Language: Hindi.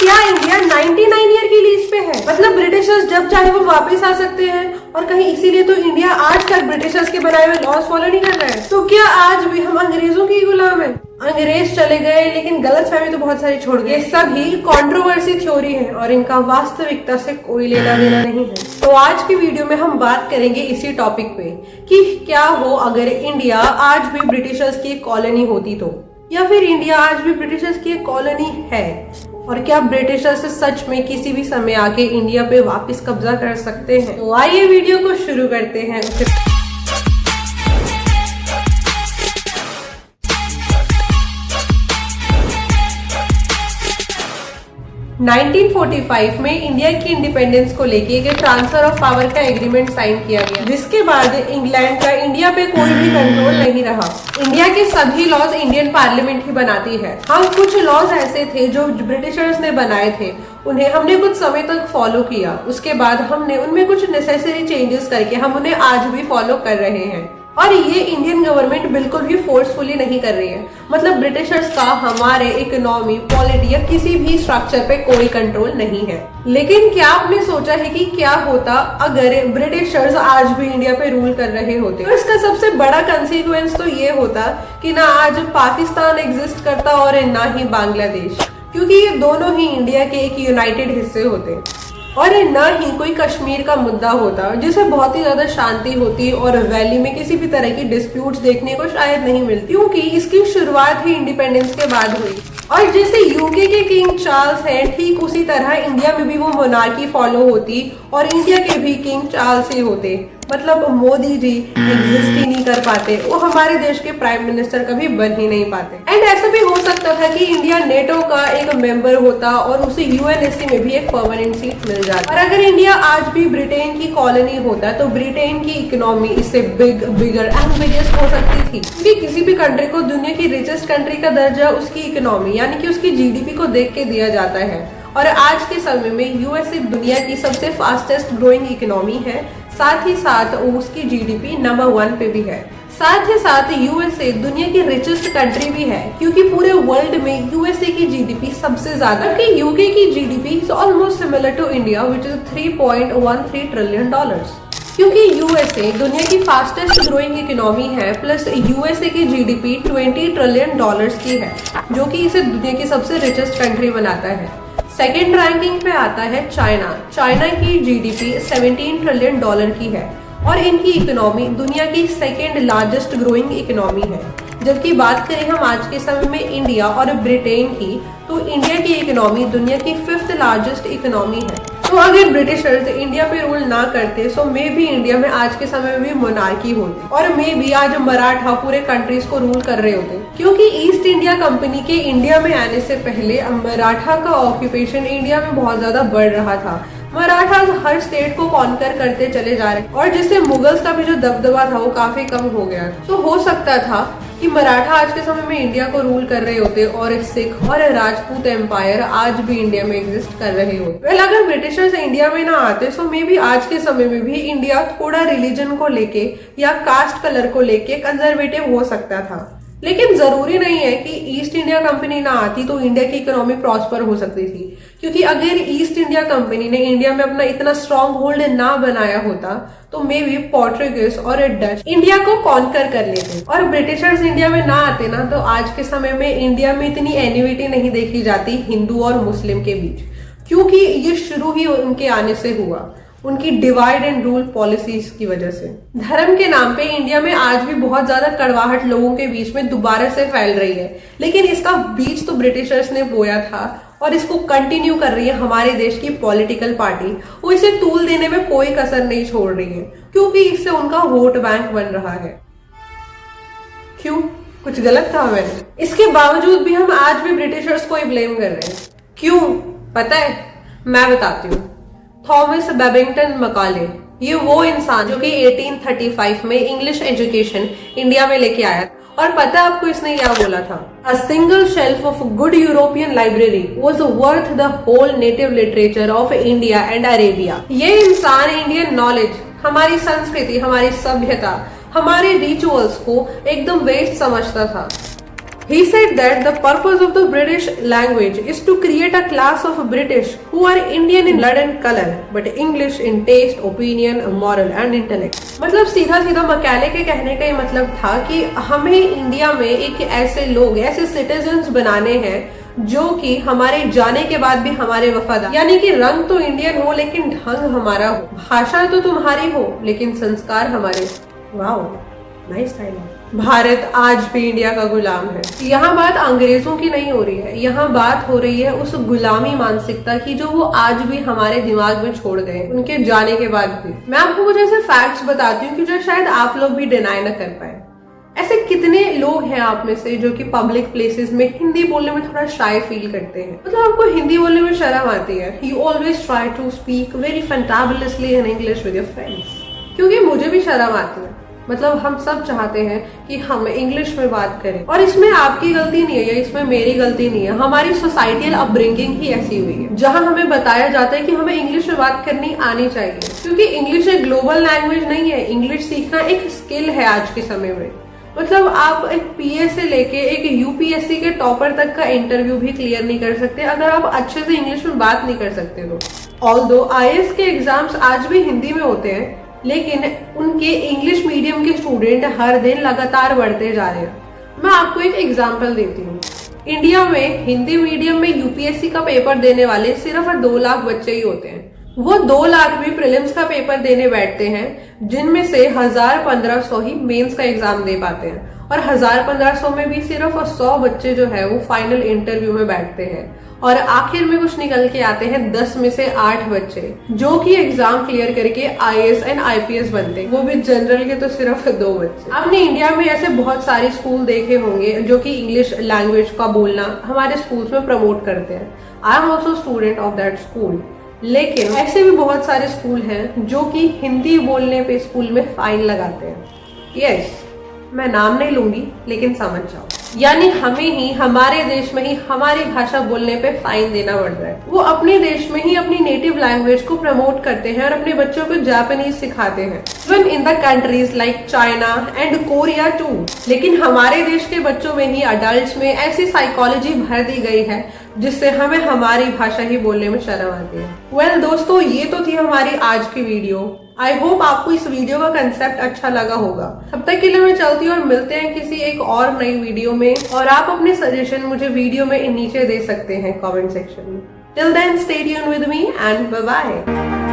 क्या इंडिया 99 ईयर की लीज पे है? मतलब ब्रिटिशर्स जब चाहे वो वापस आ सकते हैं, और कहीं इसीलिए तो इंडिया आज तक ब्रिटिशर्स के बनाए हुए लॉज फॉलो नहीं कर रहा है। तो क्या आज भी हम अंग्रेजों की गुलाम है? अंग्रेज चले गए लेकिन गलतफहमी तो बहुत सारी छोड़ गए। ये सभी कंट्रोवर्सी थ्योरी है और इनका वास्तविकता से कोई लेना देना नहीं है। तो आज की वीडियो में हम बात करेंगे इसी टॉपिक पे कि क्या हो अगर इंडिया आज भी ब्रिटिशर्स की कॉलोनी होती तो, या फिर इंडिया आज भी ब्रिटिशर्स की कॉलोनी है, और क्या ब्रिटिशर्स सच में किसी भी समय आके इंडिया पे वापस कब्जा कर सकते हैं। तो आइए वीडियो को शुरू करते हैं। 1945 में इंडिया की इंडिपेंडेंस को लेके एक ट्रांसफर ऑफ पावर का एग्रीमेंट साइन किया गया, जिसके बाद इंग्लैंड का इंडिया पे कोई भी कंट्रोल नहीं रहा। इंडिया के सभी लॉज इंडियन पार्लियामेंट ही बनाती है। हाँ, कुछ लॉज ऐसे थे जो ब्रिटिशर्स ने बनाए थे, उन्हें हमने कुछ समय तक फॉलो किया। उसके बाद हमने उनमें कुछ नेसेसरी चेंजेस करके हम उन्हें आज भी फॉलो कर रहे हैं, और ये इंडियन गवर्नमेंट बिल्कुल भी फोर्सफुली नहीं कर रही है। मतलब ब्रिटिशर्स का हमारे इकोनॉमी, पॉलिटी या किसी भी स्ट्रक्चर पे कोई कंट्रोल नहीं है। लेकिन क्या आपने सोचा है कि क्या होता अगर ब्रिटिशर्स आज भी इंडिया पे रूल कर रहे होते? तो इसका सबसे बड़ा कंसिक्वेंस तो ये होता कि ना आज पाकिस्तान एग्जिस्ट करता और ना ही बांग्लादेश, क्योंकि ये दोनों ही इंडिया के एक यूनाइटेड हिस्से होते, और न ही कोई कश्मीर का मुद्दा होता जिससे बहुत ही ज्यादा शांति होती, और वैली में किसी भी तरह की डिस्प्यूट्स देखने को शायद नहीं मिलती, क्योंकि इसकी शुरुआत ही इंडिपेंडेंस के बाद हुई। और जैसे यूके के किंग चार्ल्स हैं, ठीक उसी तरह इंडिया में भी वो मोनार्की फॉलो होती, और इंडिया के भी किंग चार्ल्स ही होते। मतलब मोदी जी एग्जिस्ट ही नहीं कर पाते, वो हमारे देश के प्राइम मिनिस्टर कभी बन ही नहीं पाते। एंड ऐसा भी हो सकता था कि इंडिया नेटो का एक मेंबर होता और उसे यूएनएससी में भी एक परमानेंट सीट मिल जाती। और अगर इंडिया आज भी ब्रिटेन की कॉलोनी होता तो ब्रिटेन की इकोनॉमी इससे बिगर एंड बिगेस्ट हो सकती थी, क्योंकि किसी भी कंट्री को दुनिया की रिचेस्ट कंट्री का दर्जा उसकी इकोनॉमी यानी कि उसकी जीडीपी को देख के दिया जाता है। और आज के समय में यूएसए दुनिया की सबसे फास्टेस्ट ग्रोइंग इकोनॉमी है, साथ ही साथ उसकी जीडीपी नंबर 1 पे भी है। साथ ही साथ यूएसए दुनिया की रिचेस्ट कंट्री भी है, क्योंकि पूरे वर्ल्ड में यूएसए की जीडीपी सबसे ज्यादा, कि यूके की GDP is almost similar to India which is $3.13 trillion. क्योंकि यूएसए दुनिया की फास्टेस्ट ग्रोइंग इकोनॉमी है, प्लस यूएसए की जीडीपी $20 ट्रिलियन की है, जो कि इसे दुनिया की सबसे रिचेस्ट कंट्री बनाता है। सेकेंड रैंकिंग पे आता है चाइना। चाइना की जीडीपी $17 ट्रिलियन की है, और इनकी इकोनॉमी दुनिया की सेकेंड लार्जेस्ट ग्रोइंग इकोनॉमी है। जबकि बात करें हम आज के समय में इंडिया और ब्रिटेन की, तो इंडिया की इकोनॉमी दुनिया की 5th लार्जेस्ट इकोनॉमी है। तो अगर ब्रिटिशर्स इंडिया पे रूल ना करते तो मे भी इंडिया में आज के समय में भी मोनार्की होती, और मे भी आज मराठा पूरे कंट्रीज को रूल कर रहे होते, क्योंकि ईस्ट इंडिया कंपनी के इंडिया में आने से पहले मराठा का ऑक्यूपेशन इंडिया में बहुत ज्यादा बढ़ रहा था। मराठा हर स्टेट को कॉन्कर करते चले जा रहे, और जिससे मुगल्स का भी जो दबदबा था वो काफी कम हो गया। तो हो सकता था कि मराठा आज के समय में इंडिया को रूल कर रहे होते, और सिख और राजपूत एम्पायर आज भी इंडिया में एग्जिस्ट कर रहे होते। वेल, अगर ब्रिटिशर्स इंडिया में ना आते तो मे बी आज के समय में भी इंडिया थोड़ा रिलीजन को लेके या कास्ट कलर को लेके कंजर्वेटिव हो सकता था। लेकिन जरूरी नहीं है कि ईस्ट इंडिया कंपनी ना आती तो इंडिया की इकोनॉमी प्रॉस्पर हो सकती थी, क्योंकि अगर ईस्ट इंडिया कंपनी ने इंडिया में अपना इतना स्ट्रॉन्ग होल्ड ना बनाया होता तो मे बी पोर्टुगीज और डच इंडिया को कॉन्कर कर लेते, और ब्रिटिशर्स इंडिया में ना आते ना तो आज के समय में इंडिया में इतनी एनिमिटी नहीं देखी जाती हिंदू और मुस्लिम के बीच, क्योंकि ये शुरू ही उनके आने से हुआ, उनकी डिवाइड एंड रूल पॉलिसीज की वजह से। धर्म के नाम पे इंडिया में आज भी बहुत ज्यादा कड़वाहट लोगों के बीच में दोबारा से फैल रही है, लेकिन इसका बीज तो ब्रिटिशर्स ने बोया था, और इसको कंटिन्यू कर रही है हमारे देश की पॉलिटिकल पार्टी। वो इसे तूल देने में कोई कसर नहीं छोड़ रही है, क्योंकि इससे उनका वोट बैंक बन रहा है। क्यों? कुछ गलत कहा मैंने? इसके बावजूद भी हम आज भी ब्रिटिशर्स को ही ब्लेम कर रहे हैं। क्यों पता है? मैं बताती हूँ। थॉमस बेबिंगटन मकाले, ये वो इंसान जो कि 1835 में इंग्लिश एजुकेशन इंडिया में लेके आया, और पता है आपको इसने क्या बोला था? A single shelf of good European library was worth the whole native literature of India and Arabia। ये इंसान इंडियन नॉलेज, हमारी संस्कृति, हमारी सभ्यता, हमारे रिचुअल्स को एकदम वेस्ट समझता था। He said that the purpose of the British language is to create a class of British who are Indian in blood and color, but English in taste, opinion, moral and intellect. मतलब सीधा सीधा मकैले के कहने का ये मतलब था कि हमें इंडिया में एक ऐसे लोग, ऐसे सिटीजन्स बनाने हैं जो कि हमारे जाने के बाद भी हमारे वफादार, यानी कि रंग तो इंडियन हो लेकिन ढंग हमारा हो, भाषा तो तुम्हारी हो लेकिन संस्कार हमारे। Wow, nice dialogue. भारत आज भी इंडिया का गुलाम है। यहाँ बात अंग्रेजों की नहीं हो रही है, यहाँ बात हो रही है उस गुलामी मानसिकता की जो वो आज भी हमारे दिमाग में छोड़ गए उनके जाने के बाद भी। मैं आपको कुछ ऐसे फैक्ट्स बताती हूँ कि जो शायद आप लोग भी डिनाई न कर पाए। ऐसे कितने लोग हैं आप में से जो कि पब्लिक प्लेसेस में हिंदी बोलने में थोड़ा शाय फील करते हैं, मतलब आपको हिंदी बोलने में शर्म आती है। You always try to speak very fantabulously in English with your friends. क्योंकि मुझे भी शर्म आती है, मतलब हम सब चाहते हैं कि हम इंग्लिश में बात करें, और इसमें आपकी गलती नहीं है या इसमें मेरी गलती नहीं है, हमारी सोसाइटियल अपब्रिंगिंग ही ऐसी हुई है जहां हमें बताया जाता है कि हमें इंग्लिश में बात करनी आनी चाहिए। क्योंकि इंग्लिश एक ग्लोबल लैंग्वेज नहीं है, इंग्लिश सीखना एक स्किल है आज के समय में। मतलब आप एक पीए से लेके एक यूपीएससी के टॉपर तक का इंटरव्यू भी क्लियर नहीं कर सकते अगर आप अच्छे से इंग्लिश में बात नहीं कर सकते तो। ऑल्दो आईएएस के एग्जाम्स आज भी हिंदी में होते हैं, लेकिन उनके इंग्लिश मीडियम के स्टूडेंट हर दिन लगातार बढ़ते जा रहे हैं। मैं आपको एक एग्जांपल देती हूँ। इंडिया में हिंदी मीडियम में यूपीएससी का पेपर देने वाले सिर्फ 2 लाख बच्चे ही होते हैं। वो 2 लाख भी प्रीलिम्स का पेपर देने बैठते हैं, जिनमें से 1000-1500 ही मेंस का एग्जाम दे पाते हैं, और 1000-1500 में भी सिर्फ 100 बच्चे जो है वो फाइनल इंटरव्यू में बैठते हैं, और आखिर में कुछ निकल के आते हैं 10 में से 8 बच्चे जो कि एग्जाम क्लियर करके आईएएस एंड आईपीएस बनते हैं, वो भी जनरल के तो सिर्फ 2 बच्चे। आपने इंडिया में ऐसे बहुत सारे स्कूल देखे होंगे जो कि इंग्लिश लैंग्वेज का बोलना हमारे स्कूल्स में प्रमोट करते हैं। I am also student of that school. लेकिन ऐसे भी बहुत सारे स्कूल हैं जो कि हिंदी बोलने पे स्कूल में फाइन लगाते हैं। यस, मैं नाम नहीं लूंगी लेकिन समझ जाओ, यानी हमें ही हमारे देश में ही हमारी भाषा बोलने पे फाइन देना पड़ रहा है। वो अपने देश में ही अपनी नेटिव लैंग्वेज को प्रमोट करते हैं और अपने बच्चों को जापानीज सिखाते हैं, even in the countries like China and Korea too. लेकिन हमारे देश के बच्चों में ही, अडल्ट में ऐसी साइकोलॉजी भर दी गई है जिससे हमें हमारी भाषा ही बोलने में शर्म आती है। वेल दोस्तों, ये तो थी हमारी आज की वीडियो। आई होप आपको इस वीडियो का कंसेप्ट अच्छा लगा होगा। तब तक के लिए मैं चलती हूँ और मिलते हैं किसी एक और नई वीडियो में, और आप अपने सजेशन मुझे वीडियो में नीचे दे सकते हैं कमेंट सेक्शन में। Till then stay tuned with me and bye bye.